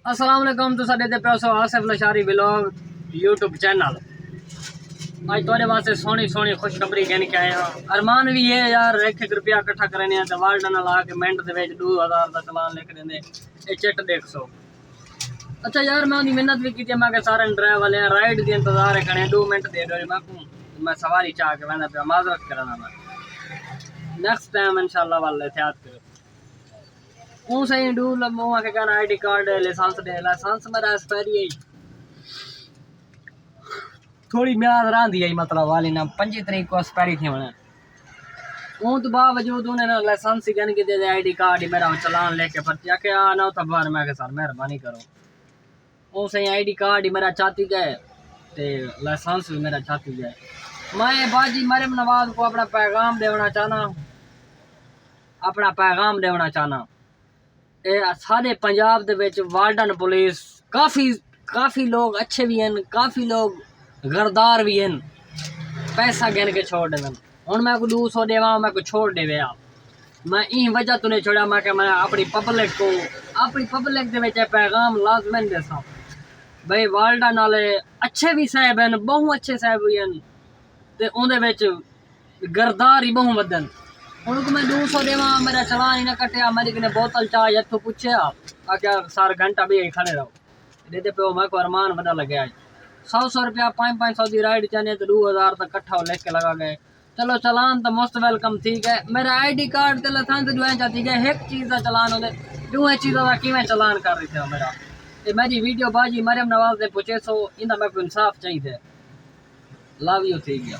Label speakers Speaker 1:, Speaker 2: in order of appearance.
Speaker 1: अस्सलाम वालेकुम। तो साडे ते पैसो Asif Lashari vlog YouTube channel आज थोड़े वास्ते सोहनी सोहनी खुशखबरी कहने के आया। अरमान भी है यार, 1 रुपया इकट्ठा करने तो वार्ड ना ला के मिनट के 2000 का चलान लिख देंगे। ये चिट देख सो। अच्छा यार, मैं उनकी मिन्नत भी की, मैं सारे ड्राइवर वाले राइड के इंतजार करें 2 मिनट दे दो मैं सवारी चाह के वह पे माजरत कराना। मैं नेक्स्ट टाइम इंशाल्लाह वाले एहतियात करो। हूँ सही डू लम्बो के कहना आईडी कार्ड लाइसेंस मेरा एक्सपायरी है थोड़ी म्याद रही है, मतलब वाली ना 25 तारीख को एक्सपायरी थी मैंने। हूँ तो बावजूद उन्हें ना लाइसेंस ही कहने की दे आईडी कार्ड ही मेरा चलान लेके पर्ची आके आना था बार। मैं सर मेहरबानी करो, वो सही आईडी कार्ड ही मेरा चाहती गए ते लाइसेंस भी मेरा चाहती गए। मैं बाजी मरियम नवाज को अपना पैगाम देना चाहना। सारे पंजाब दे विच वार्डन पुलिस काफ़ी लोग अच्छे भी हैं, काफ़ी लोग गरदार भी हैं, पैसा गिन के छोड़ दें। हूँ मैं को 200 देवा, मैं को छोड़ देवे। मैं इन वजह तो नहीं छोड़ा, मैं अपनी पब्लिक दे विच पैगाम लाजमन देसा भाई वार्डन वाले अच्छे भी साहब हैं, बहु अच्छे साहब भी हैं ते उहदे विच गरदार ही बहु वधन। उनको मैं 200 देवा, मेरा चलान ही ना कटिया। मेरी किने बोतल चाह इतों पूछे क्या सार घंटा भी खड़े रहो दे पे। मैं को अरमान वधा लगे आज 100 रुपया 500 की राइड चाहने तो 2000 तक कट्ठा लेके लगा गए। चलो चलान तो मोस्ट वेलकम ठीक है। मेरा आईडी कार्ड ते लाइसेंस जो है चाहती है, एक चीज़ का चलान होते 2 चीज़ों का कि चलान कर रही थे मेरा। ये मेरी वीडियो बाजी मरियम नवाज ने पूछे सो इनका मैं को इंसाफ चाहिए। लव यू, ठीक है।